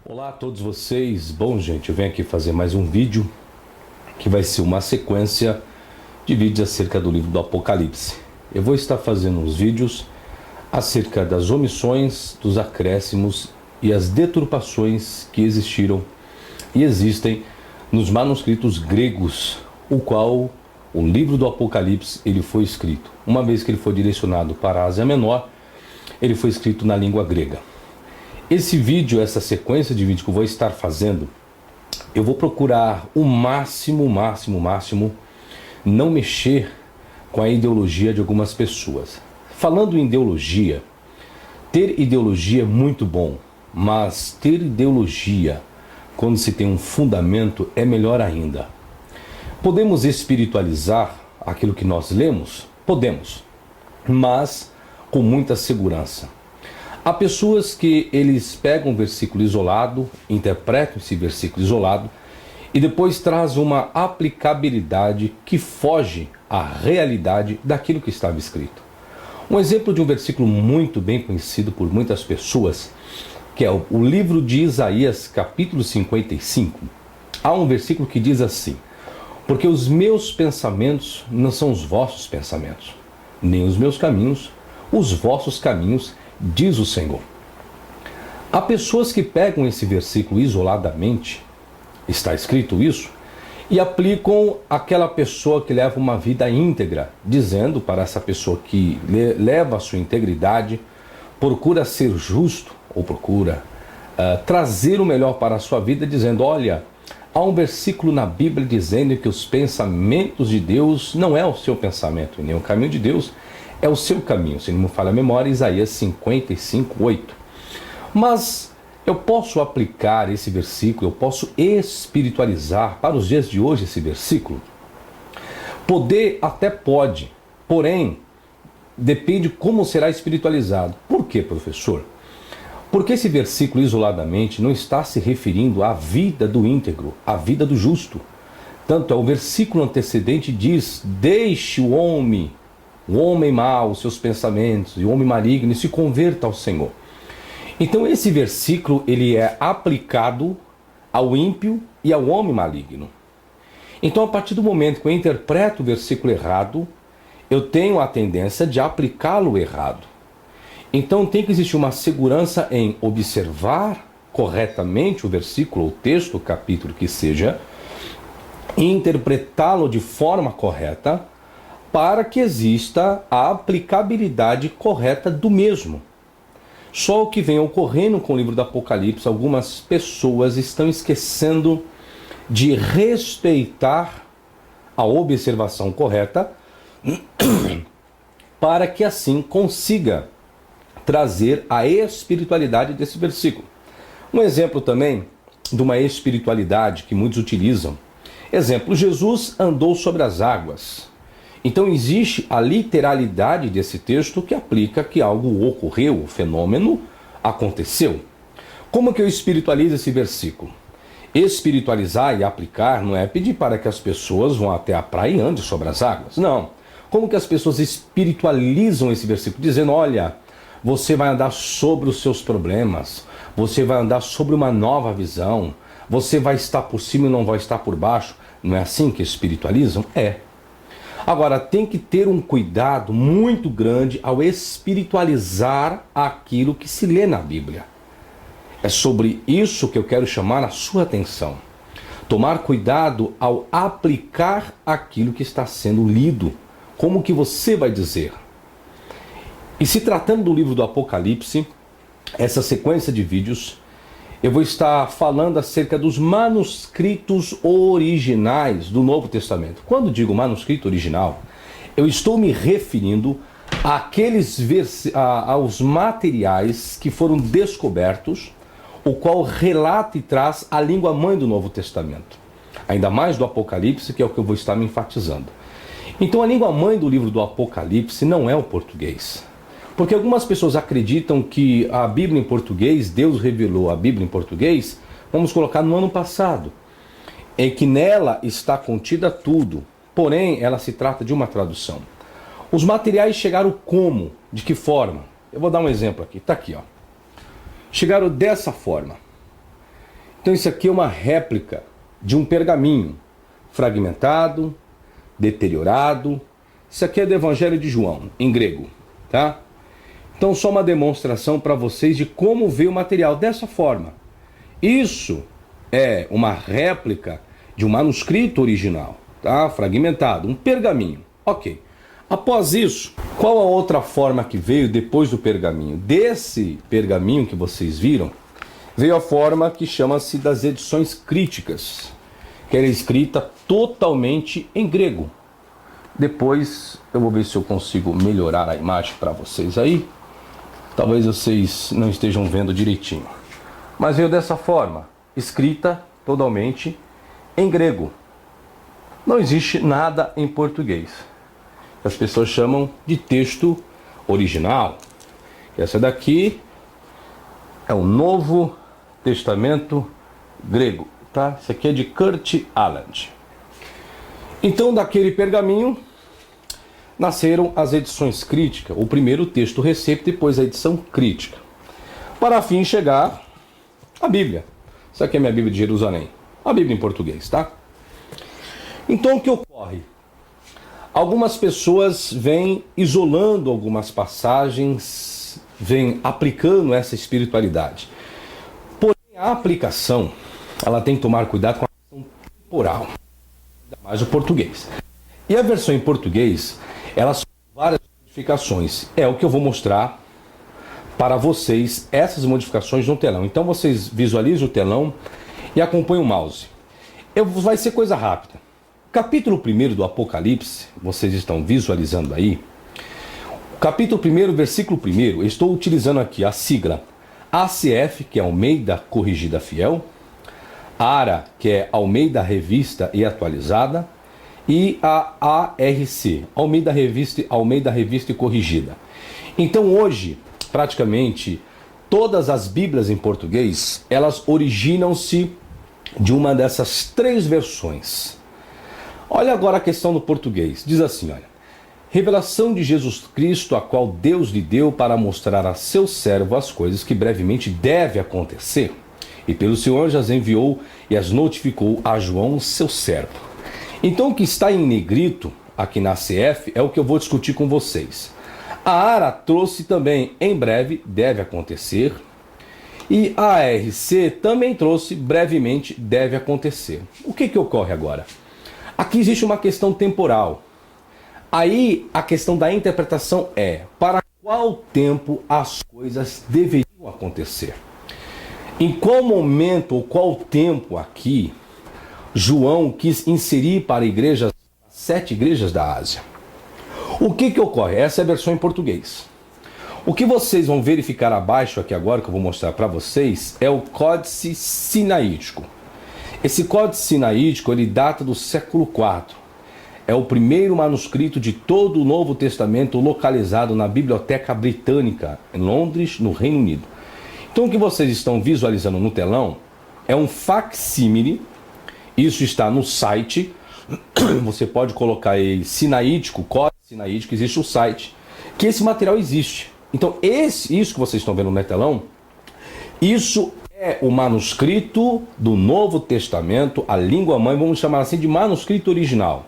Olá a todos vocês. Bom, gente, eu venho aqui fazer mais um vídeo que vai ser uma sequência de vídeos acerca do livro do Apocalipse. Eu vou estar fazendo uns vídeos acerca das omissões, dos acréscimos e as deturpações que existiram e existem nos manuscritos gregos, o qual o livro do Apocalipse ele foi escrito. Uma vez que ele foi direcionado para a Ásia Menor, ele foi escrito na língua grega. Esse vídeo, essa sequência de vídeos que eu vou estar fazendo, eu vou procurar o máximo não mexer com a ideologia de algumas pessoas. Falando em ideologia, ter ideologia é muito bom, mas ter ideologia quando se tem um fundamento é melhor ainda. Podemos espiritualizar aquilo que nós lemos? Podemos, mas com muita segurança. Há pessoas que eles pegam um versículo isolado, interpretam esse versículo isolado e depois trazem uma aplicabilidade que foge à realidade daquilo que estava escrito. Um exemplo de um versículo muito bem conhecido por muitas pessoas, que é o livro de Isaías, capítulo 55. Há um versículo que diz assim: porque os meus pensamentos não são os vossos pensamentos, nem os meus caminhos, os vossos caminhos, diz o Senhor. Há pessoas que pegam esse versículo isoladamente, está escrito isso, e aplicam àquela pessoa que leva uma vida íntegra, dizendo para essa pessoa que leva a sua integridade, procura ser justo, ou procura trazer o melhor para a sua vida, dizendo: olha, há um versículo na Bíblia dizendo que os pensamentos de Deus não é o seu pensamento, e nem o caminho de Deus é o seu caminho. Se não me falha a memória, Isaías 55, 8. Mas eu posso aplicar esse versículo, eu posso espiritualizar para os dias de hoje esse versículo? Poder até pode, porém, depende como será espiritualizado. Por quê, professor? Porque esse versículo isoladamente não está se referindo à vida do íntegro, à vida do justo. Tanto é, o versículo antecedente diz: deixe o homem mau, os seus pensamentos, e o homem maligno, e se converta ao Senhor. Então esse versículo ele é aplicado ao ímpio e ao homem maligno. Então, a partir do momento que eu interpreto o versículo errado, eu tenho a tendência de aplicá-lo errado. Então tem que existir uma segurança em observar corretamente o versículo, o texto, o capítulo que seja, e interpretá-lo de forma correta, para que exista a aplicabilidade correta do mesmo. Só o que vem ocorrendo com o livro do Apocalipse, algumas pessoas estão esquecendo de respeitar a observação correta para que assim consiga trazer a espiritualidade desse versículo. Um exemplo também de uma espiritualidade que muitos utilizam. Exemplo, Jesus andou sobre as águas. Então existe a literalidade desse texto que aplica que algo ocorreu, o fenômeno aconteceu. Como que eu espiritualizo esse versículo? Espiritualizar e aplicar não é pedir para que as pessoas vão até a praia e andem sobre as águas. Não. Como que as pessoas espiritualizam esse versículo? Dizendo: olha, você vai andar sobre os seus problemas, você vai andar sobre uma nova visão, você vai estar por cima e não vai estar por baixo. Não é assim que espiritualizam? É. Agora, tem que ter um cuidado muito grande ao espiritualizar aquilo que se lê na Bíblia. É sobre isso que eu quero chamar a sua atenção. Tomar cuidado ao aplicar aquilo que está sendo lido. Como que você vai dizer? E se tratando do livro do Apocalipse, essa sequência de vídeos, eu vou estar falando acerca dos manuscritos originais do Novo Testamento. Quando digo manuscrito original, eu estou me referindo aos materiais que foram descobertos, o qual relata e traz a língua mãe do Novo Testamento. Ainda mais do Apocalipse, que é o que eu vou estar me enfatizando. Então a língua mãe do livro do Apocalipse não é o português. Porque algumas pessoas acreditam que a Bíblia em português, Deus revelou a Bíblia em português, vamos colocar no ano passado, em que nela está contida tudo, porém ela se trata de uma tradução. Os materiais chegaram como? De que forma? Eu vou dar um exemplo aqui, está aqui, ó. Chegaram dessa forma. Então isso aqui é uma réplica de um pergaminho fragmentado, deteriorado. Isso aqui é do Evangelho de João, em grego, tá? Então só uma demonstração para vocês de como veio o material dessa forma. Isso é uma réplica de um manuscrito original, tá? Fragmentado, um pergaminho. Ok. Após isso, qual a outra forma que veio depois do pergaminho? Desse pergaminho que vocês viram, veio a forma que chama-se das edições críticas, que era escrita totalmente em grego. Depois eu vou ver se eu consigo melhorar a imagem para vocês aí. Talvez vocês não estejam vendo direitinho. Mas veio dessa forma, escrita totalmente em grego. Não existe nada em português. As pessoas chamam de texto original. Essa daqui é o Novo Testamento grego, tá? Isso aqui é de Kurt Aland. Então, daquele pergaminho nasceram as edições críticas, o primeiro texto receita, depois a edição crítica, para fim chegar a Bíblia. Isso aqui é a minha Bíblia de Jerusalém, a Bíblia em português, tá? Então o que ocorre? Algumas pessoas vêm isolando algumas passagens, vêm aplicando essa espiritualidade. Porém, a aplicação, ela tem que tomar cuidado com a questão temporal, ainda mais o português. E a versão em português, ela sofre várias modificações. É o que eu vou mostrar para vocês, essas modificações no telão. Então vocês visualizem o telão e acompanhem o mouse. Vai ser coisa rápida. Capítulo 1 do Apocalipse, vocês estão visualizando aí. Capítulo 1, versículo 1, eu estou utilizando aqui a sigla ACF, que é Almeida Corrigida Fiel, ARA, que é Almeida Revista e Atualizada, e a ARC, Almeida Revista e Corrigida. Então hoje, praticamente, todas as Bíblias em português, elas originam-se de uma dessas três versões. Olha agora a questão do português. Diz assim, olha: revelação de Jesus Cristo, a qual Deus lhe deu para mostrar a seu servo as coisas que brevemente deve acontecer, e pelo seu anjo as enviou e as notificou a João, seu servo. Então o que está em negrito aqui na CF é o que eu vou discutir com vocês. A ARA trouxe também em breve deve acontecer, e a ARC também trouxe brevemente deve acontecer. O que ocorre agora? Aqui existe uma questão temporal. Aí a questão da interpretação é: para qual tempo as coisas deveriam acontecer? Em qual momento ou qual tempo aqui João quis inserir para as 7 igrejas da Ásia? O que ocorre? Essa é a versão em português. O que vocês vão verificar abaixo aqui agora, que eu vou mostrar para vocês, é o Códice Sinaítico. Esse Códice Sinaítico, ele data do século IV. É o primeiro manuscrito de todo o Novo Testamento localizado na Biblioteca Britânica, em Londres, no Reino Unido. Então o que vocês estão visualizando no telão é um facsímile. Isso está no site. Você pode colocar aí Sinaítico, Códice Sinaítico, existe o site, que esse material existe. Então isso que vocês estão vendo no telão, isso é o manuscrito do Novo Testamento, a língua mãe, vamos chamar assim de manuscrito original.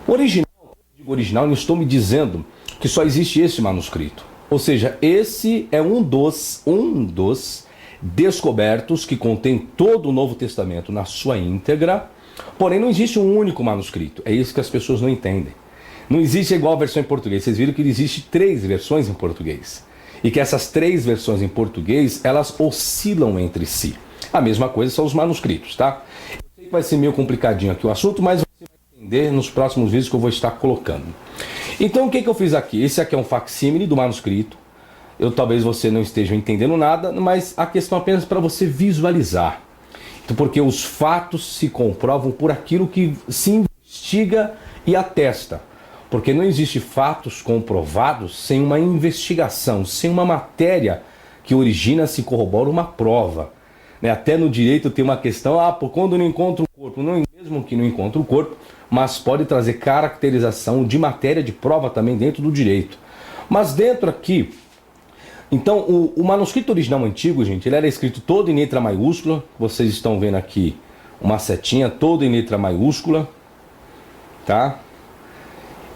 Original, quando eu digo original, não estou me dizendo que só existe esse manuscrito. Ou seja, esse é um dos descobertos que contém todo o Novo Testamento na sua íntegra, porém não existe um único manuscrito. É isso que as pessoas não entendem. Não existe igual a versão em português. Vocês viram que existe 3 versões em português. E que essas 3 versões em português, elas oscilam entre si. A mesma coisa são os manuscritos, tá? Eu sei que vai ser meio complicadinho aqui o assunto, mas você vai entender nos próximos vídeos que eu vou estar colocando. Então o que eu fiz aqui? Esse aqui é um facsímile do manuscrito. Talvez você não esteja entendendo nada, mas a questão é apenas para você visualizar. Então, porque os fatos se comprovam por aquilo que se investiga e atesta. Porque não existe fatos comprovados sem uma investigação, sem uma matéria que origina, se corrobora uma prova. Até no direito tem uma questão, por quando não encontra o corpo, não, mesmo que não encontre o corpo, mas pode trazer caracterização de matéria de prova também dentro do direito. Mas dentro aqui Então, o manuscrito original antigo, gente, ele era escrito todo em letra maiúscula. Vocês estão vendo aqui uma setinha toda em letra maiúscula, tá?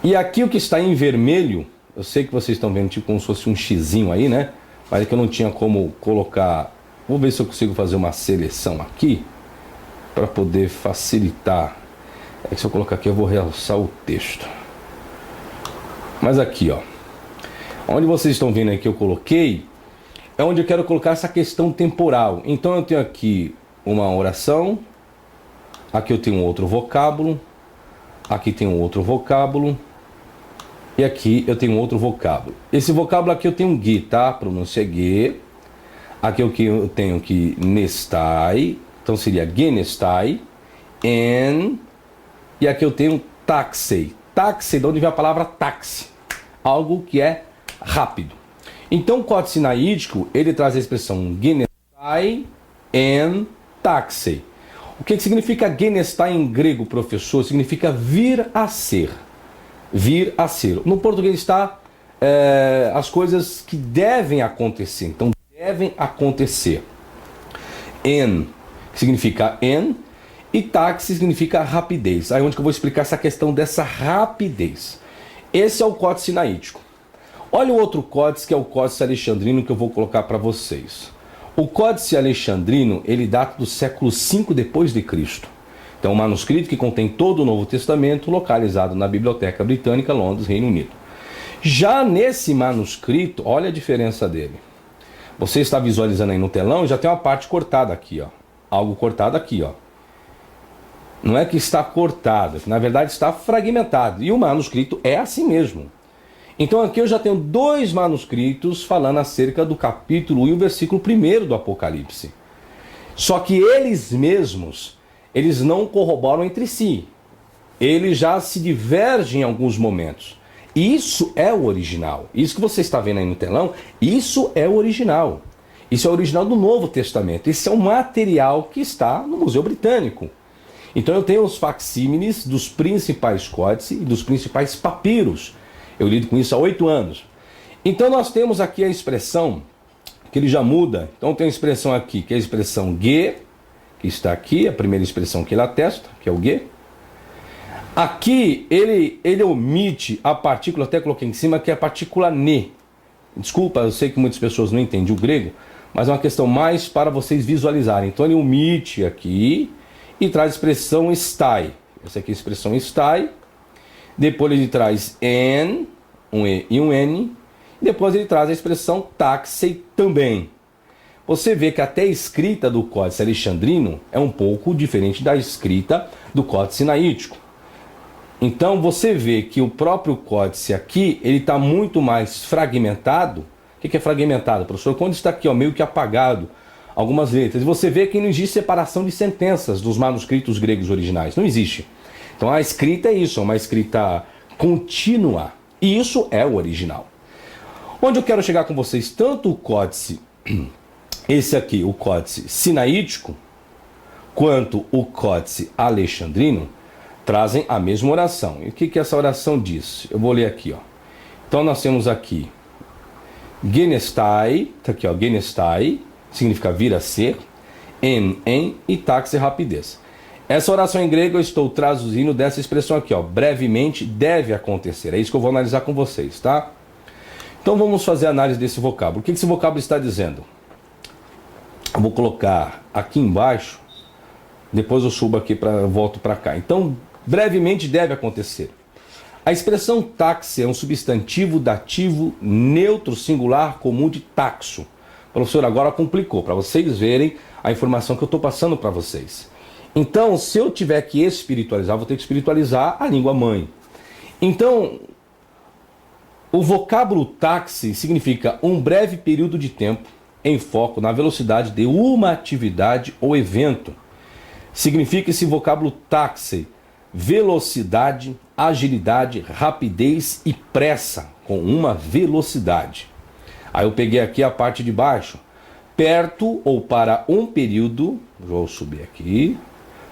E aqui o que está em vermelho, eu sei que vocês estão vendo tipo como se fosse um xizinho aí, né? Mas é que eu não tinha como colocar. Vou ver se eu consigo fazer uma seleção aqui para poder facilitar. É que se eu colocar aqui eu vou realçar o texto. Mas aqui, ó, onde vocês estão vendo aí que eu coloquei, é onde eu quero colocar essa questão temporal. Então eu tenho aqui uma oração, aqui eu tenho outro vocábulo, aqui tem um outro vocábulo, e aqui eu tenho outro vocábulo. Esse vocábulo aqui eu tenho ge, tá? Pronúncia ge. Aqui eu tenho que nestai, então seria genestai, en, e aqui eu tenho taxei. Taxei, de onde vem a palavra táxi, algo que é rápido. Então o Códice Sinaítico, ele traz a expressão genestai, en, taxei. O que significa genestai em grego, professor? Significa vir a ser. Vir a ser. No português está as coisas que devem acontecer. Então, devem acontecer. En, que significa en, e taxi significa rapidez. Aí onde que eu vou explicar essa questão dessa rapidez. Esse é o Códice Sinaítico. Olha o outro códice, que é o Códice Alexandrino, que eu vou colocar para vocês. O Códice Alexandrino, ele data do século V depois de Cristo. Então, um manuscrito que contém todo o Novo Testamento, localizado na Biblioteca Britânica, Londres, Reino Unido. Já nesse manuscrito, olha a diferença dele. Você está visualizando aí no telão, já tem uma parte cortada aqui, ó. Algo cortado aqui, ó. Não é que está cortado, na verdade está fragmentado. E o manuscrito é assim mesmo. Então aqui eu já tenho dois manuscritos falando acerca do capítulo 1 e o versículo 1 do Apocalipse. Só que eles mesmos, eles não corroboram entre si. Eles já se divergem em alguns momentos. Isso é o original. Isso que você está vendo aí no telão, isso é o original. Isso é o original do Novo Testamento. Esse é o material que está no Museu Britânico. Então eu tenho os facsímiles dos principais códices e dos principais papiros. Eu lido com isso há 8 anos. Então nós temos aqui a expressão, que ele já muda. Então tem a expressão aqui, que é a expressão ge, que está aqui, a primeira expressão que ele atesta, que é o ge. Aqui ele omite a partícula, até coloquei em cima, que é a partícula ne. Desculpa, eu sei que muitas pessoas não entendem o grego, mas é uma questão mais para vocês visualizarem. Então ele omite aqui e traz a expressão estai. Essa aqui é a expressão estai. Depois ele traz en, um e e um n. E depois ele traz a expressão taxei também. Você vê que até a escrita do Códice Alexandrino é um pouco diferente da escrita do Códice Sinaítico. Então você vê que o próprio códice aqui, ele está muito mais fragmentado. O que é fragmentado, professor? Quando está aqui, ó, meio que apagado algumas letras. E você vê que não existe separação de sentenças dos manuscritos gregos originais. Não existe. Então a escrita é isso, é uma escrita contínua. E isso é o original. Onde eu quero chegar com vocês, tanto o códice, esse aqui, o códice sinaítico, quanto o códice alexandrino, trazem a mesma oração. E o que essa oração diz? Eu vou ler aqui, ó. Então nós temos aqui genestai, tá aqui, ó, genestai, significa vir a ser, en e taxe, rapidez. Essa oração em grego eu estou traduzindo dessa expressão aqui, ó, brevemente deve acontecer. É isso que eu vou analisar com vocês, tá? Então vamos fazer a análise desse vocábulo. O que esse vocábulo está dizendo? Eu vou colocar aqui embaixo, depois eu subo aqui, volto para cá. Então, brevemente deve acontecer. A expressão taxe é um substantivo dativo neutro singular comum de taxo. Professor, agora complicou, para vocês verem a informação que eu estou passando para vocês. Então, se eu tiver que espiritualizar, vou ter que espiritualizar a língua mãe. Então, o vocábulo taxe significa um breve período de tempo em foco na velocidade de uma atividade ou evento. Significa esse vocábulo taxe, velocidade, agilidade, rapidez e pressa, com uma velocidade. Aí eu peguei aqui a parte de baixo, perto ou para um período, vou subir aqui,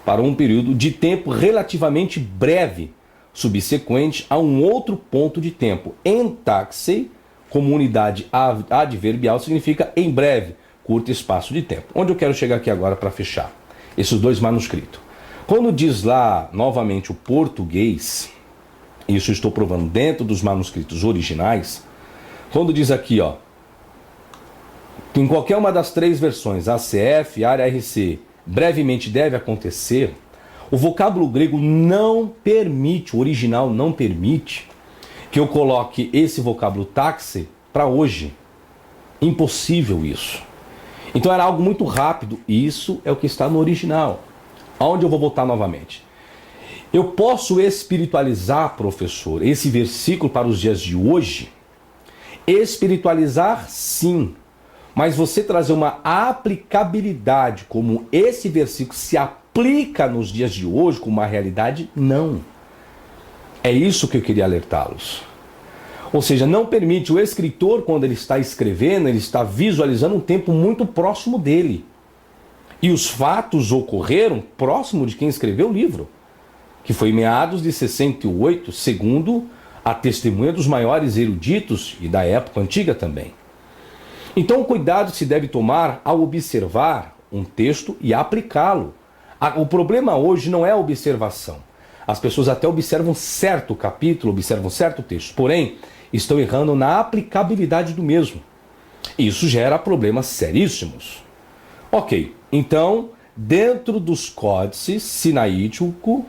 para um período de tempo relativamente breve, subsequente a um outro ponto de tempo. Em taxe, como unidade adverbial significa em breve, curto espaço de tempo. Onde eu quero chegar aqui agora para fechar esses dois manuscritos? Quando diz lá, novamente, o português, isso eu estou provando dentro dos manuscritos originais, quando diz aqui, ó, em qualquer uma das três versões, ACF, ARA, RC, brevemente deve acontecer, o vocábulo grego não permite, o original não permite, que eu coloque esse vocábulo taxe para hoje. Impossível isso. Então era algo muito rápido, e isso é o que está no original. Aonde eu vou voltar novamente? Eu posso espiritualizar, professor, esse versículo para os dias de hoje? Espiritualizar, sim. Mas você trazer uma aplicabilidade, como esse versículo se aplica nos dias de hoje, com uma realidade, não. É isso que eu queria alertá-los. Ou seja, não permite o escritor, quando ele está escrevendo, ele está visualizando um tempo muito próximo dele. E os fatos ocorreram próximo de quem escreveu o livro, que foi em meados de 68, segundo a testemunha dos maiores eruditos e da época antiga também. Então, cuidado se deve tomar ao observar um texto e aplicá-lo. O problema hoje não é a observação. As pessoas até observam certo capítulo, observam certo texto, porém, estão errando na aplicabilidade do mesmo. Isso gera problemas seríssimos. Ok, então, dentro dos códices sinaítico,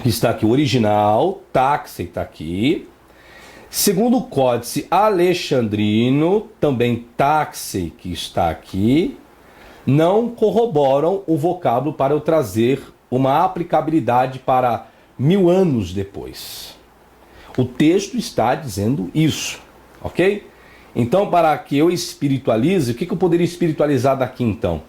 que está aqui o original, taxe está aqui. Segundo o códice alexandrino, também taxe que está aqui, não corroboram o vocábulo para eu trazer uma aplicabilidade para 1000 anos depois. O texto está dizendo isso, ok? Então, para que eu espiritualize, o que eu poderia espiritualizar daqui então?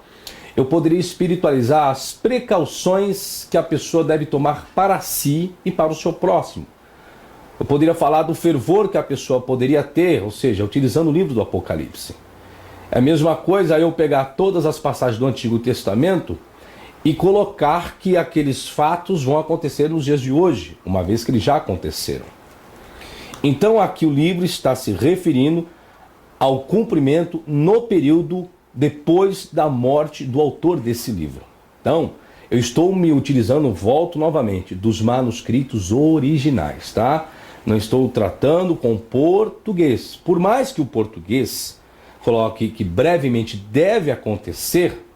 Eu poderia espiritualizar as precauções que a pessoa deve tomar para si e para o seu próximo. Eu poderia falar do fervor que a pessoa poderia ter, ou seja, utilizando o livro do Apocalipse. É a mesma coisa eu pegar todas as passagens do Antigo Testamento e colocar que aqueles fatos vão acontecer nos dias de hoje, uma vez que eles já aconteceram. Então aqui o livro está se referindo ao cumprimento no período depois da morte do autor desse livro. Então, eu estou me utilizando, volto novamente, dos manuscritos originais, tá? Não estou tratando com português. Por mais que o português coloque que brevemente deve acontecer,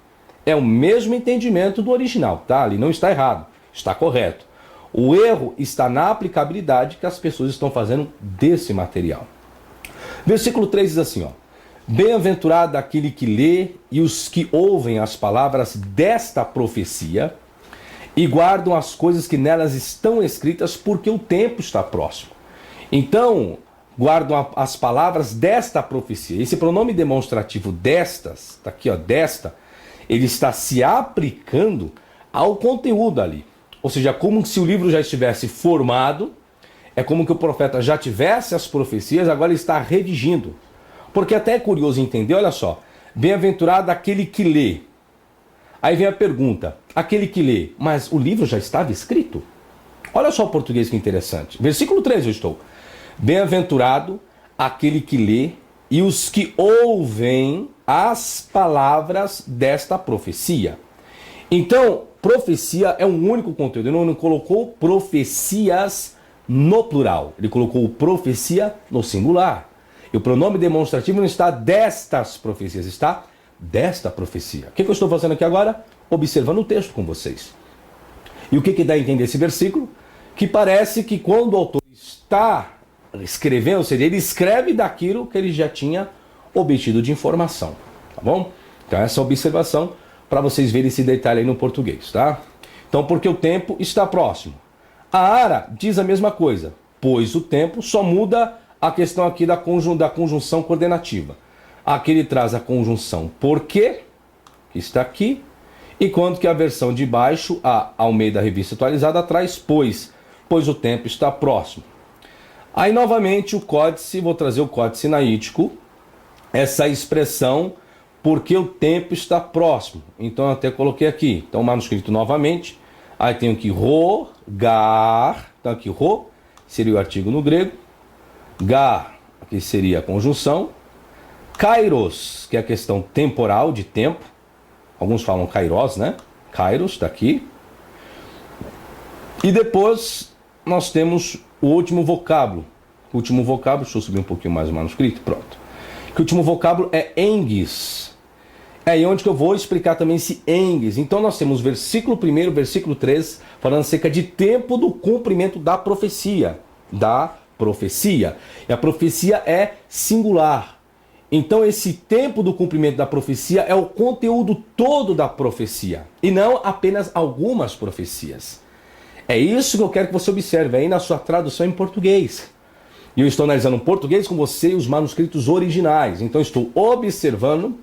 é o mesmo entendimento do original, tá? Ali não está errado, está correto. O erro está na aplicabilidade que as pessoas estão fazendo desse material. Versículo 3 diz assim, ó: bem-aventurado aquele que lê e os que ouvem as palavras desta profecia e guardam as coisas que nelas estão escritas, porque o tempo está próximo. Então, guardam as palavras desta profecia. Esse pronome demonstrativo destas, está aqui, ó, desta, ele está se aplicando ao conteúdo ali. Ou seja, como se o livro já estivesse formado, é como que o profeta já tivesse as profecias, agora ele está redigindo. Porque até é curioso entender, olha só, bem-aventurado aquele que lê. Aí vem a pergunta, aquele que lê, mas o livro já estava escrito? Olha só o português que interessante. Versículo 3 eu estou. Bem-aventurado aquele que lê e os que ouvem as palavras desta profecia. Então, profecia é um único conteúdo. Ele não colocou profecias no plural. Ele colocou profecia no singular. E o pronome demonstrativo não está destas profecias, está desta profecia. O que eu estou fazendo aqui agora? Observando o texto com vocês. E o que dá a entender esse versículo? Que parece que quando o autor está escrevendo, ou seja, ele escreve daquilo que ele já tinha obtido de informação. Tá bom? Então essa observação para vocês verem esse detalhe aí no português, tá? Então, porque o tempo está próximo. A ARA diz a mesma coisa, pois o tempo só muda a questão aqui da conjunção coordenativa. Aqui ele traz a conjunção porque, que está aqui, e quanto que a versão de baixo, a Almeida Revista Atualizada, traz pois o tempo está próximo. Aí novamente o códice, vou trazer o códice sinaítico, essa expressão porque o tempo está próximo. Então eu até coloquei aqui, então manuscrito novamente, aí tenho aqui rogar, então aqui ro, seria o artigo no grego, gar, que seria a conjunção, kairos, que é a questão temporal, de tempo, alguns falam kairos, né? Kairos, está aqui. E depois nós temos o último vocábulo. O último vocábulo, deixa eu subir um pouquinho mais o manuscrito, pronto. O último vocábulo é engues. É aí onde que eu vou explicar também esse engues. Então nós temos versículo 1, versículo 3, falando acerca de tempo do cumprimento da profecia. Da profecia. E a profecia é singular. Então esse tempo do cumprimento da profecia é o conteúdo todo da profecia. E não apenas algumas profecias. É isso que eu quero que você observe aí na sua tradução em português. E eu estou analisando o português com você e os manuscritos originais. Então estou observando,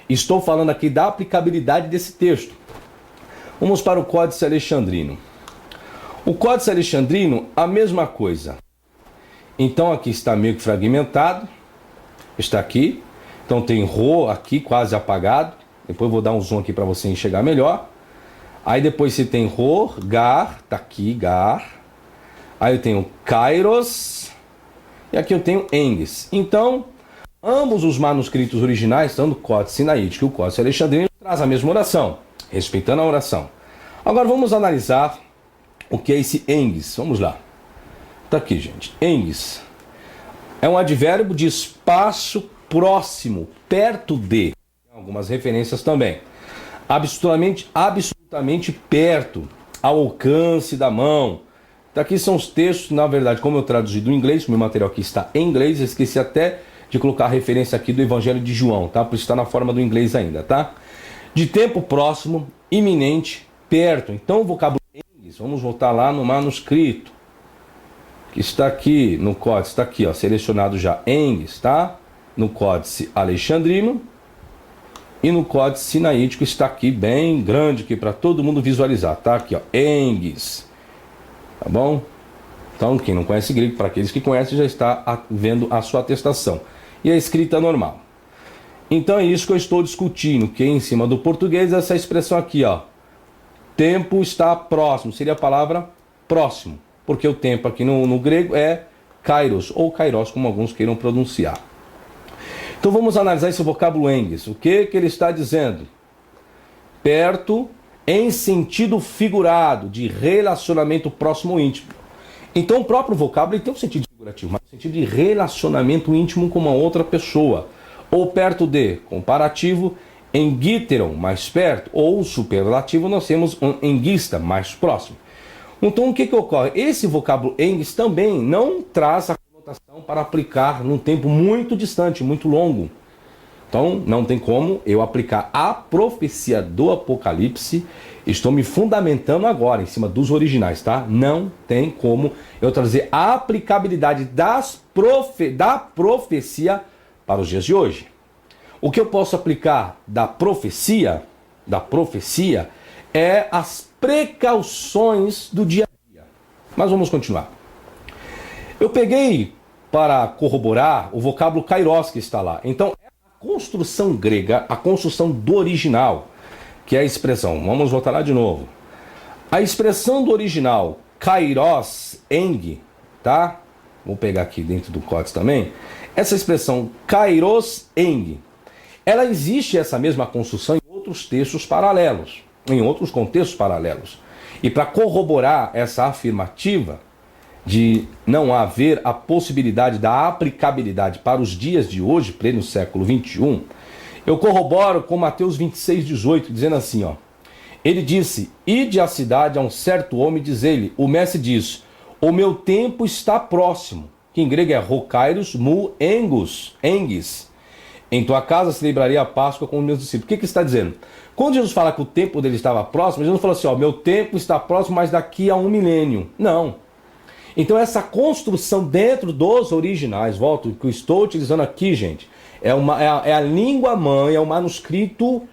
estou falando aqui da aplicabilidade desse texto. Vamos para o Códice Alexandrino. O Códice Alexandrino, a mesma coisa. Então aqui está meio que fragmentado. Está aqui. Então tem Rho aqui quase apagado. Depois eu vou dar um zoom aqui para você enxergar melhor. Aí depois você tem Rho, Gar, tá aqui, Gar. Aí eu tenho Kairos. E aqui eu tenho Engues. Então, ambos os manuscritos originais, tanto o Códice Sinaítico e o Códice Alexandrino, traz a mesma oração, respeitando a oração. Agora vamos analisar o que é esse Engues. Vamos lá. Tá aqui, gente. Engues é um advérbio de espaço próximo, perto de. Tem algumas referências também. Absolutamente perto, ao alcance da mão. Daqui são os textos, na verdade, como eu traduzi do inglês, meu material aqui está em inglês, eu esqueci até de colocar a referência aqui do Evangelho de João, tá? Por isso está na forma do inglês ainda, tá? De tempo próximo, iminente, perto. Então o vocábulo engues, vamos voltar lá no manuscrito, que está aqui no códice, está aqui, ó, selecionado já engues, tá? No Códice Alexandrino. E no Códice Sinaítico está aqui bem grande aqui para todo mundo visualizar, tá? Aqui, ó, engues. Tá bom? Então, quem não conhece grego, para aqueles que conhecem, já está vendo a sua atestação. E a escrita normal. Então é isso que eu estou discutindo, que em cima do português, essa expressão aqui, ó. Tempo está próximo, seria a palavra próximo. Porque o tempo aqui no grego é kairos, ou kairos, como alguns queiram pronunciar. Então vamos analisar esse vocábulo engues. O que ele está dizendo? Perto, em sentido figurado, de relacionamento próximo ou íntimo. Então o próprio vocábulo ele tem um sentido figurativo, mas um sentido de relacionamento íntimo com uma outra pessoa. Ou perto de, comparativo, engíteron, mais perto, ou superlativo, nós temos um enguista, mais próximo. Então o que ocorre? Esse vocábulo engues também não traz a conotação para aplicar num tempo muito distante, muito longo. Então, não tem como eu aplicar a profecia do Apocalipse. Estou me fundamentando agora em cima dos originais, tá? Não tem como eu trazer a aplicabilidade da profecia para os dias de hoje. O que eu posso aplicar da profecia é as precauções do dia a dia. Mas vamos continuar. Eu peguei para corroborar o vocábulo kairos que está lá. Então, construção grega, a construção do original, que é a expressão, vamos voltar lá de novo. A expressão do original, kairos, eng, tá? Vou pegar aqui dentro do códice também. Essa expressão, kairos, eng, ela existe essa mesma construção em outros textos paralelos, em outros contextos paralelos. E para corroborar essa afirmativa, de não haver a possibilidade da aplicabilidade para os dias de hoje, pleno século 21, eu corroboro com Mateus 26:18, dizendo assim, ó. Ele disse, ide à cidade a um certo homem, diz ele, o mestre diz, o meu tempo está próximo, que em grego é rokairos mu engues. Em tua casa celebraria a Páscoa com os meus discípulos. O que está dizendo? Quando Jesus fala que o tempo dele estava próximo, Jesus não falou assim, ó, meu tempo está próximo, mas daqui a 1 milênio. Não. Então essa construção dentro dos originais, volto, que eu estou utilizando aqui, gente, é a língua mãe, é o manuscrito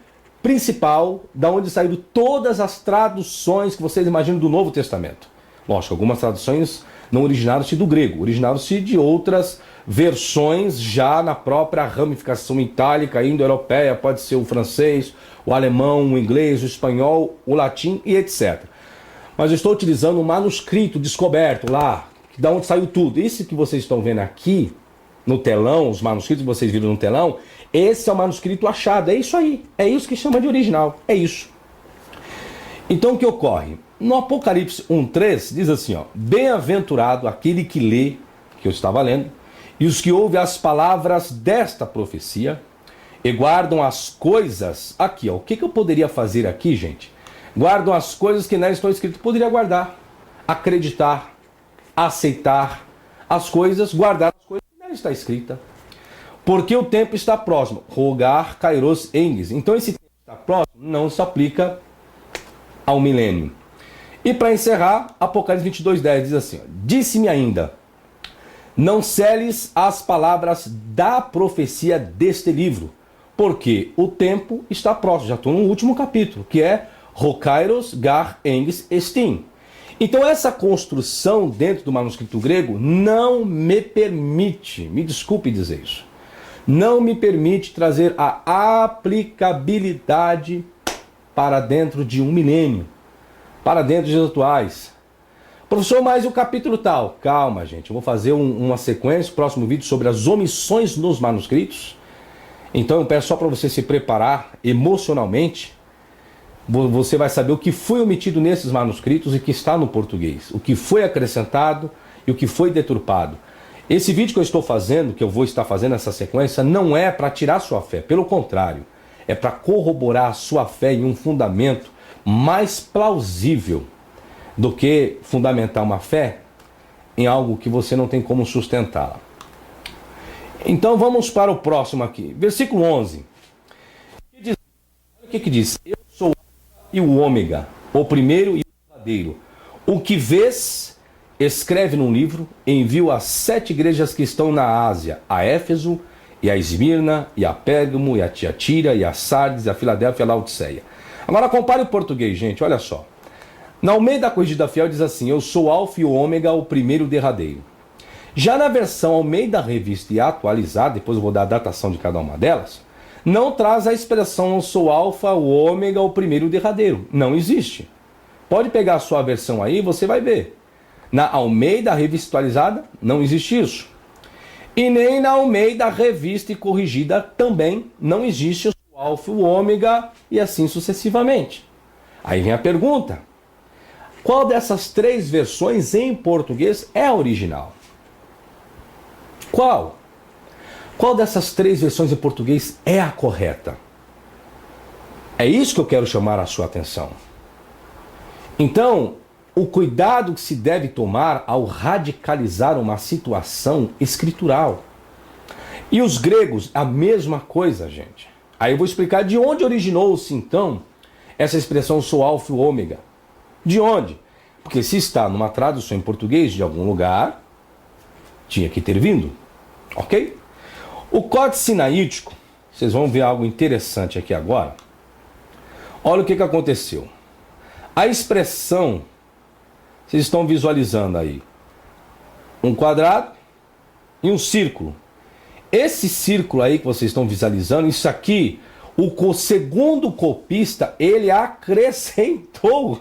principal, da onde saíram todas as traduções que vocês imaginam do Novo Testamento. Lógico, algumas traduções não originaram-se do grego, originaram-se de outras versões já na própria ramificação itálica, indo-europeia, pode ser o francês, o alemão, o inglês, o espanhol, o latim e etc. Mas eu estou utilizando um manuscrito descoberto lá, da onde saiu tudo. Esse que vocês estão vendo aqui, no telão, os manuscritos que vocês viram no telão, esse é o manuscrito achado, é isso aí, é isso que chama de original, é isso. Então o que ocorre? No Apocalipse 1:3 diz assim, ó: bem-aventurado aquele que lê, que eu estava lendo, e os que ouvem as palavras desta profecia, e guardam as coisas, aqui ó, o que eu poderia fazer aqui, gente? Guardam as coisas que nela estão escritas. Poderia guardar, acreditar, aceitar as coisas, guardar as coisas que nela está escrita. Porque o tempo está próximo. Rogar, kairos, enges. Então esse tempo está próximo não se aplica ao milênio. E para encerrar, Apocalipse 22:10 diz assim, ó: disse-me ainda, não seles as palavras da profecia deste livro, porque o tempo está próximo. Já estou no último capítulo, que é Rokairos, Gar, Enges, Estin. Então essa construção dentro do manuscrito grego não me permite, me desculpe dizer isso, não me permite trazer a aplicabilidade para dentro de um milênio, para dentro de dias atuais. Professor, mas o capítulo tal? Calma, gente, eu vou fazer uma sequência, próximo vídeo, sobre as omissões nos manuscritos. Então eu peço só para você se preparar emocionalmente. Você vai saber o que foi omitido nesses manuscritos e que está no português, o que foi acrescentado e o que foi deturpado. Esse vídeo que eu estou fazendo, que eu vou estar fazendo essa sequência, não é para tirar sua fé, pelo contrário, é para corroborar a sua fé em um fundamento mais plausível do que fundamentar uma fé em algo que você não tem como sustentá-la. Então vamos para o próximo aqui, versículo 11. O que diz? Eu sou o Alfa e o Ômega, o primeiro e o verdadeiro. O que vês, escreve num livro, envio às 7 igrejas que estão na Ásia, a Éfeso, e a Esmirna, e a Pérgamo, e a Tiatira, e a Sardes, e a Filadélfia e a Laodiceia. Agora compare o português, gente, olha só. Na Almeida Corrigida Fiel diz assim, eu sou o Alfa e o Ômega, o primeiro e o derradeiro. Já na versão Almeida Revista e Atualizada, depois eu vou dar a datação de cada uma delas, não traz a expressão eu sou o Alfa, o Ômega, o primeiro e o derradeiro. Não existe. Pode pegar a sua versão aí, você vai ver. Na Almeida Revista Atualizada, não existe isso. E nem na Almeida Revista e Corrigida também não existe o Alfa, o Ômega e assim sucessivamente. Aí vem a pergunta. Qual dessas 3 versões em português é a original? Qual? Qual dessas 3 versões em português é a correta? É isso que eu quero chamar a sua atenção. Então, o cuidado que se deve tomar ao radicalizar uma situação escritural. E os gregos, a mesma coisa, gente. Aí eu vou explicar de onde originou-se, então, essa expressão sou alfa e ômega. De onde? Porque se está numa tradução em português de algum lugar, tinha que ter vindo. Ok? O Códice Sinaítico, vocês vão ver algo interessante aqui agora. Olha o que aconteceu. A expressão, vocês estão visualizando aí, um quadrado e um círculo. Esse círculo aí que vocês estão visualizando, isso aqui, o segundo copista, ele acrescentou.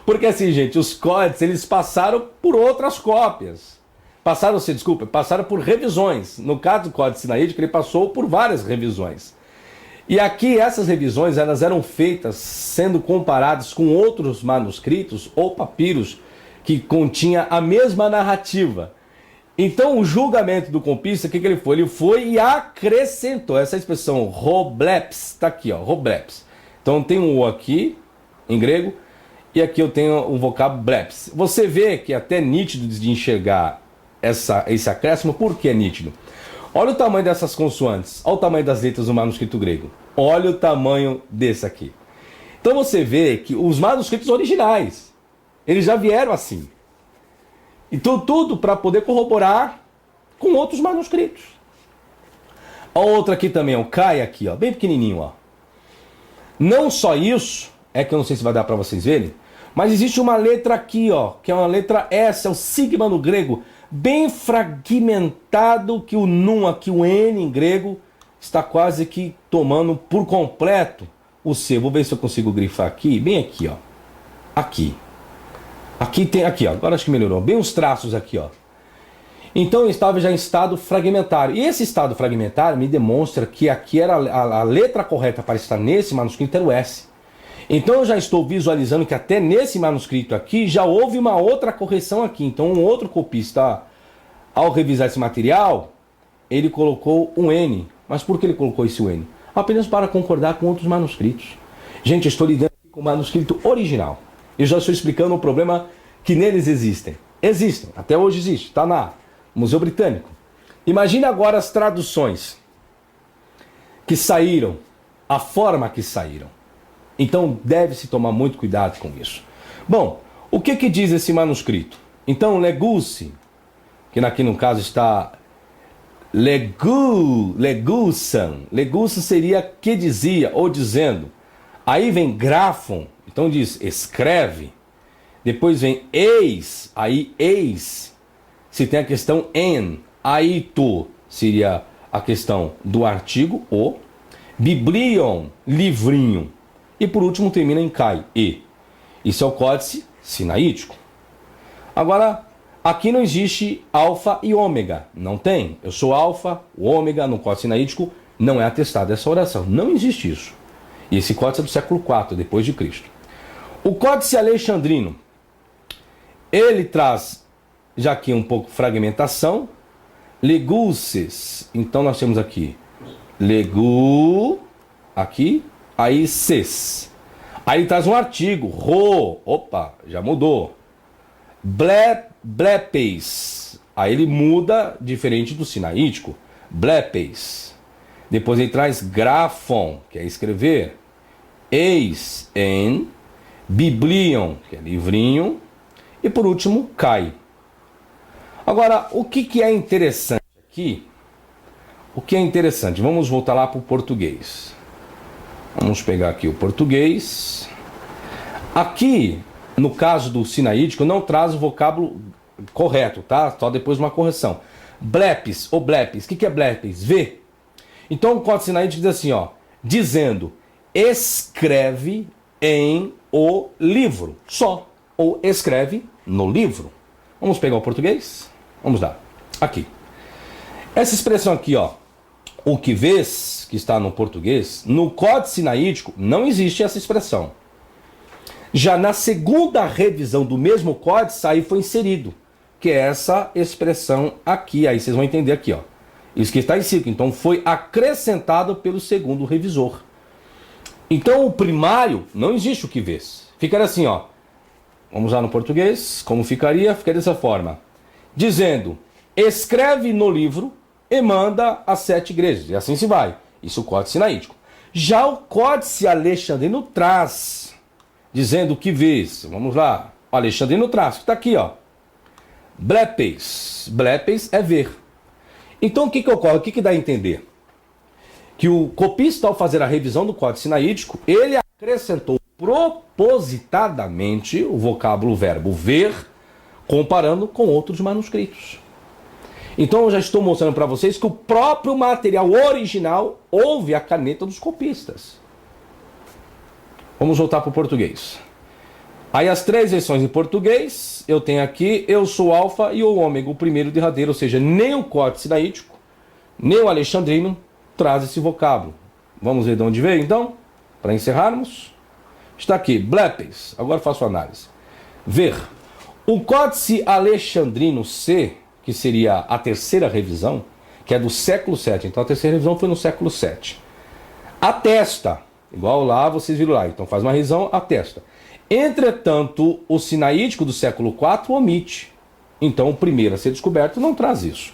Porque assim, gente, os códices, eles passaram por outras cópias. Passaram por revisões. No caso do Códice Sinaítico, ele passou por várias revisões. E aqui essas revisões, elas eram feitas sendo comparadas com outros manuscritos ou papiros que continha a mesma narrativa. Então o julgamento do copista, o que ele foi? Ele foi e acrescentou essa expressão robleps, está aqui, ó, robleps. Então tem um O aqui, em grego, e aqui eu tenho o vocábulo bleps. Você vê que é até nítido de enxergar esse acréscimo. Por que é nítido? Olha o tamanho dessas consoantes, olha o tamanho das letras do manuscrito grego. Olha o tamanho desse aqui. Então você vê que os manuscritos originais, eles já vieram assim. Então tudo para poder corroborar com outros manuscritos. A outra aqui também, o Kai aqui, ó, bem pequenininho, ó. Não só isso, é que eu não sei se vai dar para vocês verem, mas existe uma letra aqui, ó, que é uma letra S, é o sigma no grego, bem fragmentado, que o num aqui, o N em grego, está quase que tomando por completo o C. Vou ver se eu consigo grifar aqui, bem aqui, ó. Aqui. Aqui tem, aqui, ó. Agora acho que melhorou. Bem os traços aqui, ó. Então eu estava já em estado fragmentário. E esse estado fragmentário me demonstra que aqui era a letra correta para estar nesse manuscrito era o S. Então eu já estou visualizando que até nesse manuscrito aqui já houve uma outra correção aqui. Então um outro copista, ao revisar esse material, ele colocou um N. Mas por que ele colocou esse N? Apenas para concordar com outros manuscritos. Gente, eu estou lidando com o manuscrito original. Eu já estou explicando o problema que neles existem. Existem, até hoje existe, está na Museu Britânico. Imagine agora as traduções que saíram, a forma que saíram. Então deve-se tomar muito cuidado com isso. Bom, o que diz esse manuscrito? Então, Legusse, que aqui no caso está Legussan. Legussan seria que dizia ou dizendo. Aí vem grafon, então diz escreve. Depois vem eis, aí eis. Se tem a questão en, aí tu seria a questão do artigo o. Biblion, livrinho. E por último termina em kai, e. Isso é o códice sinaítico. Agora, aqui não existe alfa e ômega. Não tem. Eu sou alfa, o ômega no códice sinaítico não é atestado essa oração. Não existe isso. E esse códice é do século IV, depois de Cristo. O códice alexandrino, ele traz, já aqui um pouco fragmentação, legusses. Então nós temos aqui legu, aqui, aí ses. Aí traz um artigo, ro, opa, já mudou. Blepes, aí ele muda diferente do sinaítico, blepes. Depois ele traz grafon, que é escrever, eis, en, biblion, que é livrinho, e por último, kai. Agora, o que é interessante aqui? O que é interessante? Vamos voltar lá para o português. Vamos pegar aqui o português. Aqui, no caso do sinaítico, não traz o vocábulo correto, tá? Só depois uma correção. Blepes ou blepes. O que é blepes? Vê. Então o códice sinaítico diz assim, ó, dizendo, escreve em o livro. Só. Ou escreve no livro. Vamos pegar o português? Vamos lá. Aqui. Essa expressão aqui, ó, o que vês, que está no português, no códice sinaítico não existe essa expressão. Já na segunda revisão do mesmo códice, aí foi inserido, que é essa expressão aqui. Aí vocês vão entender aqui, ó. Isso que está em círculo. Então foi acrescentado pelo segundo revisor. Então o primário não existe o que vês. Ficaria assim, ó. Vamos lá no português. Como ficaria? Ficaria dessa forma. Dizendo, escreve no livro e manda às 7 igrejas. E assim se vai. Isso é o códice sinaítico. Já o códice alexandrino traz, dizendo o que vês. Vamos lá. O alexandrino traz, que está aqui, ó. Blepes. Blepes é ver. Então o que ocorre? O que dá a entender? Que o copista, ao fazer a revisão do códice sinaítico, ele acrescentou propositadamente o vocábulo verbo ver, comparando com outros manuscritos. Então eu já estou mostrando para vocês que o próprio material original houve a caneta dos copistas. Vamos voltar para o português. Aí as 3 versões em português, eu tenho aqui, eu sou alfa e o ômega, o primeiro e derradeiro, ou seja, nem o códice sinaítico, nem o alexandrino traz esse vocábulo. Vamos ver de onde veio então? Para encerrarmos. Está aqui, blepes. Agora faço a análise. Ver. O códice alexandrino C, que seria a terceira revisão, que é do século VII. Então a terceira revisão foi no século VII. Atesta. Igual lá, vocês viram lá. Então faz uma revisão, atesta. Entretanto, o sinaítico do século IV omite. Então o primeiro a ser descoberto não traz isso.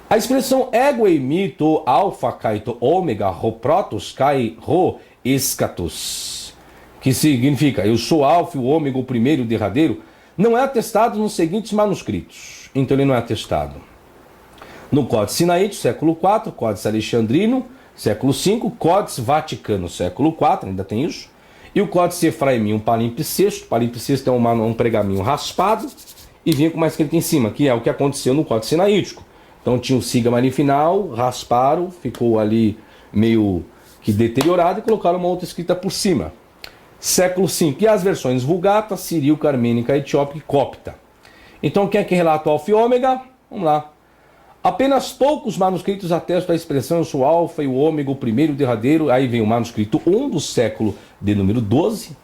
A expressão ego e mito, alfa, kaito, ômega, ro protos, kai, ro, escatos, que significa eu sou alfa, o ômega, o primeiro e o derradeiro, não é atestado nos seguintes manuscritos. Então ele não é atestado no Códice Sinaítico, século IV, Códice Alexandrino, século V, Códice Vaticano, século IV, ainda tem isso, e o Códice Efraimim, palimpsesto. Palimpsesto é um pergaminho raspado e vinha com uma escrita em cima, que é o que aconteceu no Códice Sinaítico. Então tinha o sigma ali final, rasparam, ficou ali meio que deteriorado e colocaram uma outra escrita por cima. Século V, e as versões Vulgata, Cirílica, Armênica, Etiópica e Copta. Então quem é que relata o alfa e ômega? Vamos lá. Apenas poucos manuscritos atestam a expressão eu sou alfa e o ômega, o primeiro e o derradeiro. Aí vem o manuscrito 1 do século de número 12,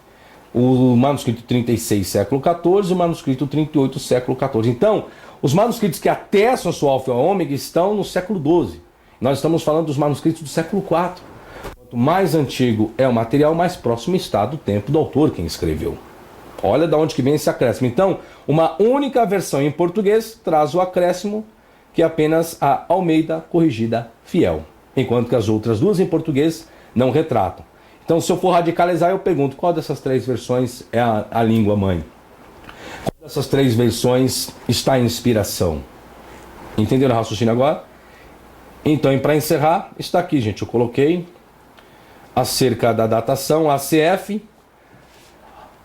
o manuscrito 36, século 14, o manuscrito 38, século 14. Então, os manuscritos que atestam a sua alfa e o ômega estão no século 12. Nós estamos falando dos manuscritos do século 4. Quanto mais antigo é o material, mais próximo está do tempo do autor quem escreveu. Olha de onde que vem esse acréscimo. Então, uma única versão em português traz o acréscimo, que é apenas a Almeida Corrigida Fiel, enquanto que as outras duas em português não retratam. Então, se eu for radicalizar, eu pergunto, qual dessas três versões é a língua mãe? Qual dessas três versões está em inspiração? Entenderam o raciocínio agora? Então, para encerrar, está aqui, gente, eu coloquei acerca da datação, ACF,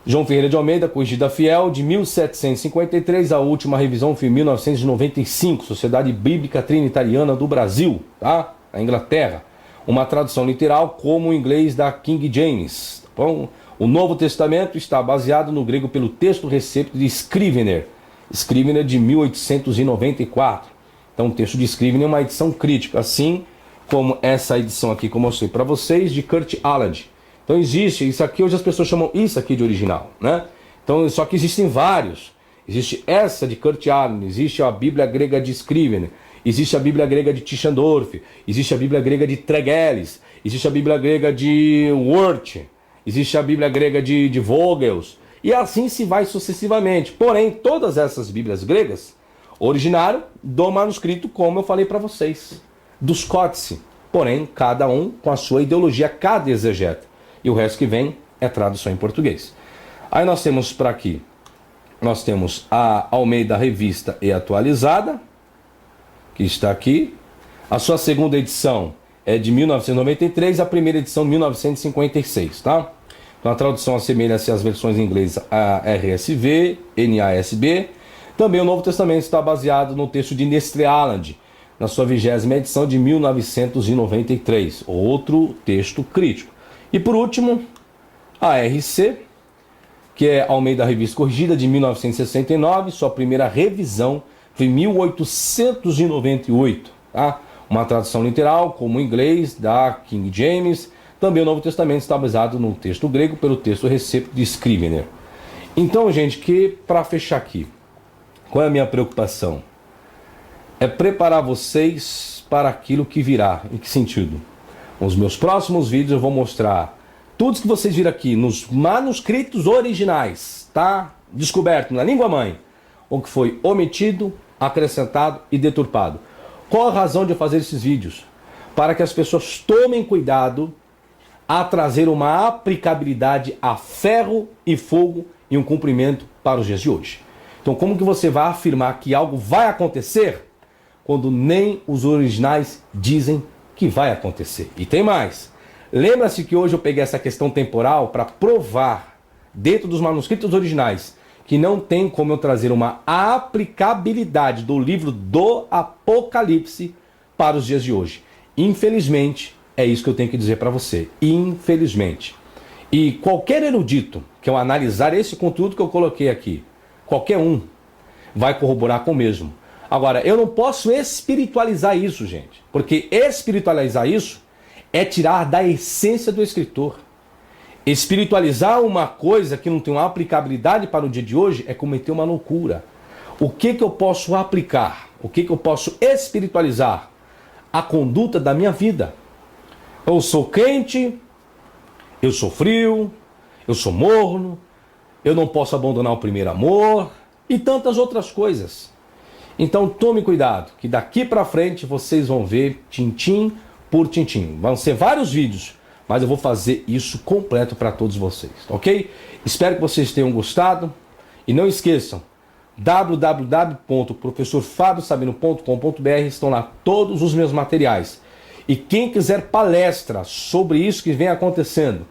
João Ferreira de Almeida, Corrigida Fiel, de 1753, a última revisão foi em 1995, Sociedade Bíblica Trinitariana do Brasil, tá? A Inglaterra. Uma tradução literal como o inglês da King James. Bom, o Novo Testamento está baseado no grego pelo texto recepto de Scrivener, Scrivener de 1894. Então o texto de Scrivener é uma edição crítica, assim como essa edição aqui que eu mostrei para vocês, de Kurt Aland. Então existe, isso aqui hoje as pessoas chamam isso aqui de original, né? Então, só que existem vários. Existe essa de Kurt Aland, existe a Bíblia grega de Scrivener, existe a Bíblia grega de Tischendorf, existe a Bíblia grega de Tregelles, existe a Bíblia grega de Wirth, existe a Bíblia grega de Vogels, e assim se vai sucessivamente. Porém, todas essas Bíblias gregas originaram do manuscrito, como eu falei para vocês, dos Códice. Porém, cada um com a sua ideologia, cada exegeta. E o resto que vem é tradução em português. Aí nós temos para aqui, nós temos a Almeida Revista e Atualizada, que está aqui. A sua segunda edição é de 1993, a primeira edição 1956, tá? Então a tradução assemelha-se às versões em inglês a RSV, NASB. Também o Novo Testamento está baseado no texto de Nestle Aland, na sua 20ª edição de 1993, outro texto crítico. E por último, a RC, que é Almeida Revista Corrigida de 1969, sua primeira revisão foi em 1898, tá? Uma tradução literal, como o inglês, da King James. Também o Novo Testamento está baseado no texto grego pelo texto recepto de Scrivener. Então, gente, que para fechar aqui, qual é a minha preocupação? É preparar vocês para aquilo que virá. Em que sentido? Nos meus próximos vídeos eu vou mostrar tudo que vocês viram aqui nos manuscritos originais, tá? Descoberto na língua mãe, o que foi omitido, acrescentado e deturpado. Qual a razão de eu fazer esses vídeos? Para que as pessoas tomem cuidado a trazer uma aplicabilidade a ferro e fogo e um cumprimento para os dias de hoje. Então, como que você vai afirmar que algo vai acontecer quando nem os originais dizem que vai acontecer? E tem mais. Lembra-se que hoje eu peguei essa questão temporal para provar, dentro dos manuscritos originais, que não tem como eu trazer uma aplicabilidade do livro do Apocalipse para os dias de hoje. Infelizmente, é isso que eu tenho que dizer para você. Infelizmente. E qualquer erudito que eu analisar esse conteúdo que eu coloquei aqui, qualquer um, vai corroborar com o mesmo. Agora, eu não posso espiritualizar isso, gente. Porque espiritualizar isso é tirar da essência do escritor. Espiritualizar uma coisa que não tem uma aplicabilidade para o dia de hoje é cometer uma loucura. O que eu posso aplicar? O que eu posso espiritualizar? A conduta da minha vida. Eu sou quente, eu sou frio, eu sou morno, eu não posso abandonar o primeiro amor e tantas outras coisas. Então tome cuidado, que daqui para frente vocês vão ver tintim por tintim. Vão ser vários vídeos, mas eu vou fazer isso completo para todos vocês, ok? Espero que vocês tenham gostado e não esqueçam, www.professorfabiosabino.com.br, estão lá todos os meus materiais. E quem quiser palestra sobre isso que vem acontecendo,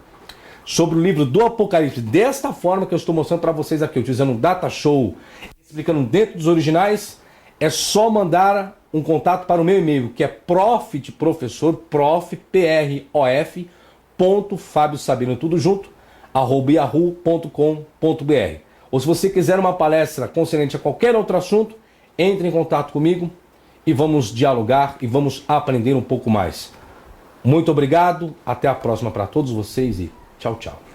sobre o livro do Apocalipse, desta forma que eu estou mostrando para vocês aqui, utilizando um data show, explicando dentro dos originais, é só mandar um contato para o meu e-mail, que é prof.fabiosabino, tudo junto, @yahoo.com.br. Ou se você quiser uma palestra concernente a qualquer outro assunto, entre em contato comigo e vamos dialogar e vamos aprender um pouco mais. Muito obrigado, até a próxima para todos vocês e tchau, tchau.